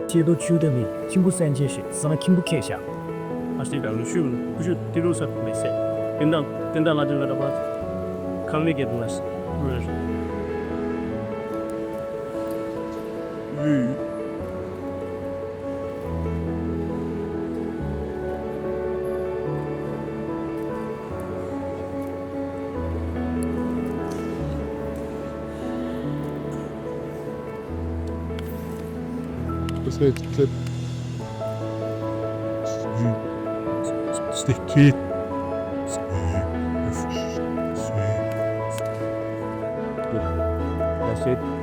제도 주름이 김부 산제시 sana 김부 케샤 아시가 루슈 부슈 디로사 메세 된다 라질라다 바 칼메게 두라스 Sticky. That's it.